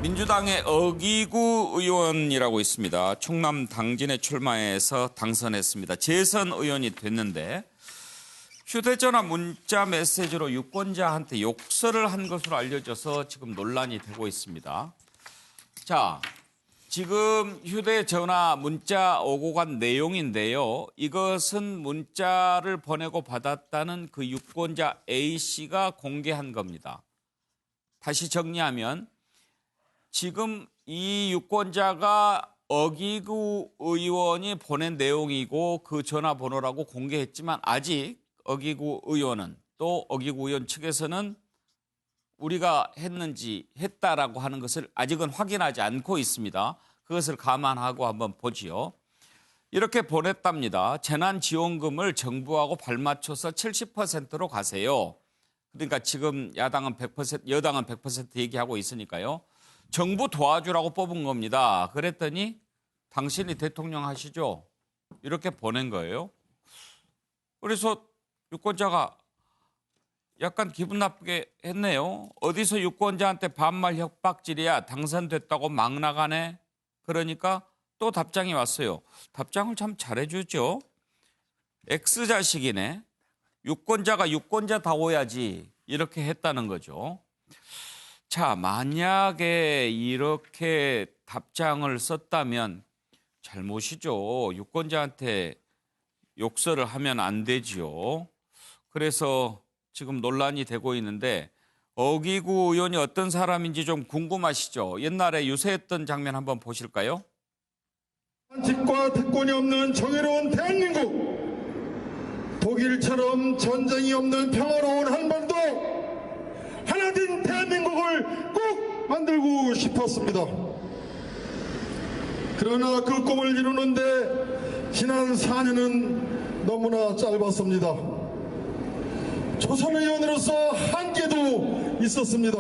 민주당의 어기구 의원이라고 있습니다. 충남 당진에 출마해서 당선했습니다. 재선 의원이 됐는데 휴대전화 문자 메시지로 유권자한테 욕설을 한 것으로 알려져서 지금 논란이 되고 있습니다. 자, 지금 휴대전화 문자 오고 간 내용인데요. 이것은 문자를 보내고 받았다는 그 유권자 A씨가 공개한 겁니다. 다시 정리하면 지금 이 유권자가 어기구 의원이 보낸 내용이고 그 전화번호라고 공개했지만 아직 어기구 의원은 또 어기구 의원 측에서는 우리가 했다라고 하는 것을 아직은 확인하지 않고 있습니다. 그것을 감안하고 한번 보지요. 이렇게 보냈답니다. 재난지원금을 정부하고 발맞춰서 70%로 가세요. 그러니까 지금 야당은 100%, 여당은 100% 얘기하고 있으니까요. 정부 도와주라고 뽑은 겁니다. 그랬더니 당신이 대통령 하시죠? 이렇게 보낸 거예요. 그래서 유권자가 약간 기분 나쁘게 했네요. 어디서 유권자한테 반말 협박질이야. 당선됐다고 막 나가네. 그러니까 또 답장이 왔어요. 답장을 참 잘해주죠. X자식이네. 유권자가 유권자다워야지. 이렇게 했다는 거죠. 자, 만약에 이렇게 답장을 썼다면 잘못이죠. 유권자한테 욕설을 하면 안 되지요. 그래서 지금 논란이 되고 있는데 어기구 의원이 어떤 사람인지 좀 궁금하시죠? 옛날에 유세했던 장면 한번 보실까요? 집과 특권이 없는 정의로운 대한민국, 독일처럼 전쟁이 없는 평화로운 한반도, 하나된 대한민국을 꼭 만들고 싶었습니다. 그러나 그 꿈을 이루는데 지난 4년은 너무나 짧았습니다. 조선의원으로서 한계도 있었습니다.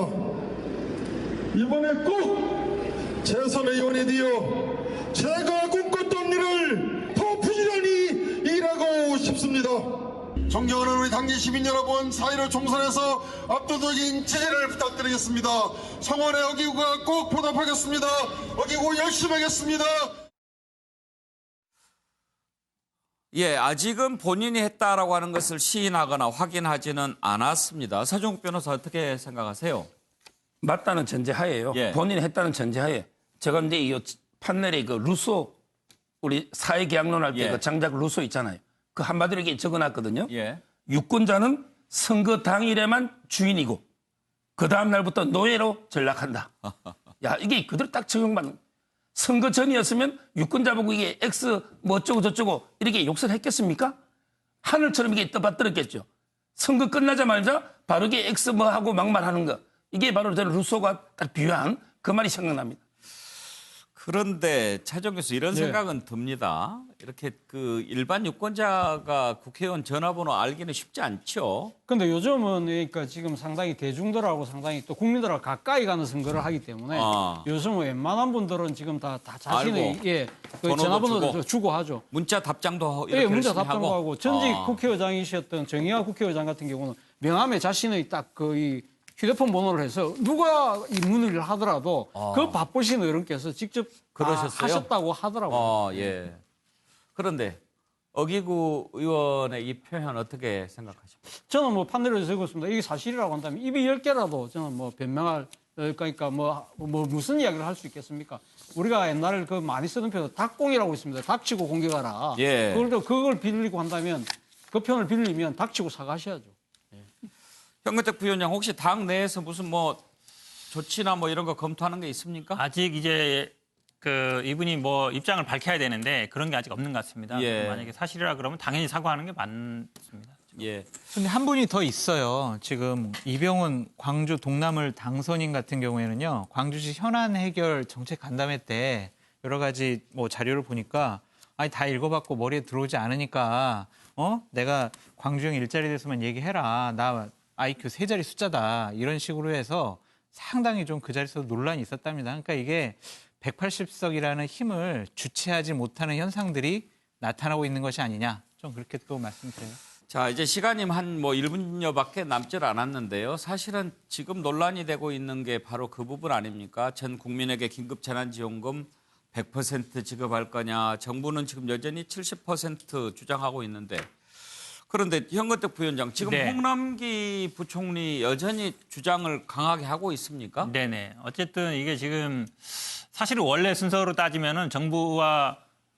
이번에 꼭 재선의원이 되어 제가 꿈꿨던 일을 더 부지런히 일하고 싶습니다. 존경하는 우리 당진 시민 여러분, 4.15 총선에서 압도적인 지지를 부탁드리겠습니다. 성원의 어기구가 꼭 보답하겠습니다. 어기구 열심히 하겠습니다. 예, 아직은 본인이 했다라고 하는 것을 시인하거나 확인하지는 않았습니다. 서종욱 변호사 어떻게 생각하세요? 맞다는 전제하에요. 예. 본인이 했다는 전제하에. 제가 근데 이 판넬에 그 루소, 우리 사회계약론할 때 예. 그 장작 루소 있잖아요. 그 한마디로 이렇게 적어놨거든요. 예. 유권자는 선거 당일에만 주인이고 그 다음 날부터 노예로 전락한다. 야, 이게 그대로 딱 적용받는. 선거 전이었으면 유권자 보고 이게 X 뭐 어쩌고 저쩌고 이렇게 욕설을 했겠습니까? 하늘처럼 이게 떠받들었겠죠. 선거 끝나자마자 바로 이게 X 뭐 하고 막말하는 거. 이게 바로 저는 루소가 딱 비유한 그 말이 생각납니다. 그런데 차정 교수 이런 네. 생각은 듭니다. 이렇게 그 일반 유권자가 국회의원 전화번호 알기는 쉽지 않죠. 근데 요즘은 그러니까 지금 상당히 대중들하고 상당히 또 국민들하고 가까이 가는 선거를 하기 때문에 요즘은 웬만한 분들은 지금 다 자신의 알고, 그 번호도 전화번호를 주고 하죠. 문자 답장도 이렇게 예, 문자 열심히 답장도 하고 전직 국회의장이셨던 정의화 국회의장 같은 경우는 명함에 자신의 딱 그 이 휴대폰 번호를 해서 누가 이 문의를 하더라도 그 바쁘신 어른께서 직접 그러셨어요? 하셨다고 하더라고요. 예. 그런데 어기구 의원의 이 표현 어떻게 생각하십니까? 저는 뭐 판례를 적었습니다. 이게 사실이라고 한다면 입이 10개라도 저는 뭐 변명할 그러니까 뭐 무슨 이야기를 할 수 있겠습니까? 우리가 옛날에 그 많이 쓰는 표현 닭공이라고 있습니다. 닥치고 공격하라. 예. 그걸 빌리고 한다면 그 표현을 빌리면 닥치고 사과하셔야죠. 현근택 부위원장 혹시 당 내에서 무슨 뭐 조치나 뭐 이런 거 검토하는 게 있습니까? 아직 이제 그 이분이 뭐 입장을 밝혀야 되는데 그런 게 아직 없는 것 같습니다. 예. 만약에 사실이라 그러면 당연히 사과하는 게 맞습니다. 예. 근데 한 분이 더 있어요. 지금 이병훈 광주 동남을 당선인 같은 경우에는요. 광주시 현안 해결 정책 간담회 때 여러 가지 뭐 자료를 보니까 아니 다 읽어봤고 머리에 들어오지 않으니까 내가 광주형 일자리 대해서만 얘기해라. 나 IQ 3자리 숫자다. 이런 식으로 해서 상당히 좀 그 자리에서 논란이 있었답니다. 그러니까 이게 180석이라는 힘을 주체하지 못하는 현상들이 나타나고 있는 것이 아니냐. 좀 그렇게 또 말씀드려요. 자, 이제 시간이 한 뭐 1분여밖에 남질 않았는데요. 사실은 지금 논란이 되고 있는 게 바로 그 부분 아닙니까? 전 국민에게 긴급 재난지원금 100% 지급할 거냐. 정부는 지금 여전히 70% 주장하고 있는데 그런데 현근택 부위원장 지금 네. 홍남기 부총리 여전히 주장을 강하게 하고 있습니까? 네네. 어쨌든 이게 지금 사실은 원래 순서로 따지면은 정부와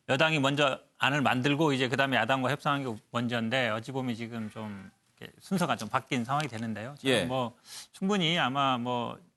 여당이 먼저 안을 만들고 이제 그다음에 야당과 협상한 게 먼저인데 어찌 보면 지금 좀 이렇게 순서가 좀 바뀐 상황이 되는데요. 저는 예. 뭐 충분히 아마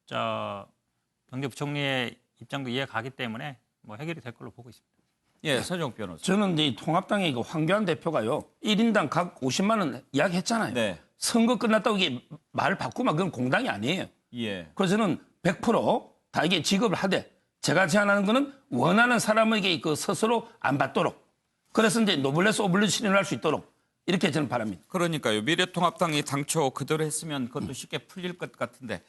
정계 부총리의 입장도 이해가기 때문에 뭐 해결이 될 걸로 보고 있습니다. 예, 서정 변호사. 저는 이 통합당의 그 황교안 대표가요. 1인당 각 50만 원 이야기했잖아요. 네. 선거 끝났다고 이게 말을 바꾸면 그건 공당이 아니에요. 예. 그래서 저는 100%다 이게 지급을 하되 제가 제안하는 거는 원하는 사람에게 그 스스로 안 받도록 그래서 이제 노블레스 오블리주 실현을 할 수 있도록 이렇게 저는 바랍니다. 그러니까요. 미래통합당이 당초 그대로 했으면 그것도 쉽게 풀릴 것 같은데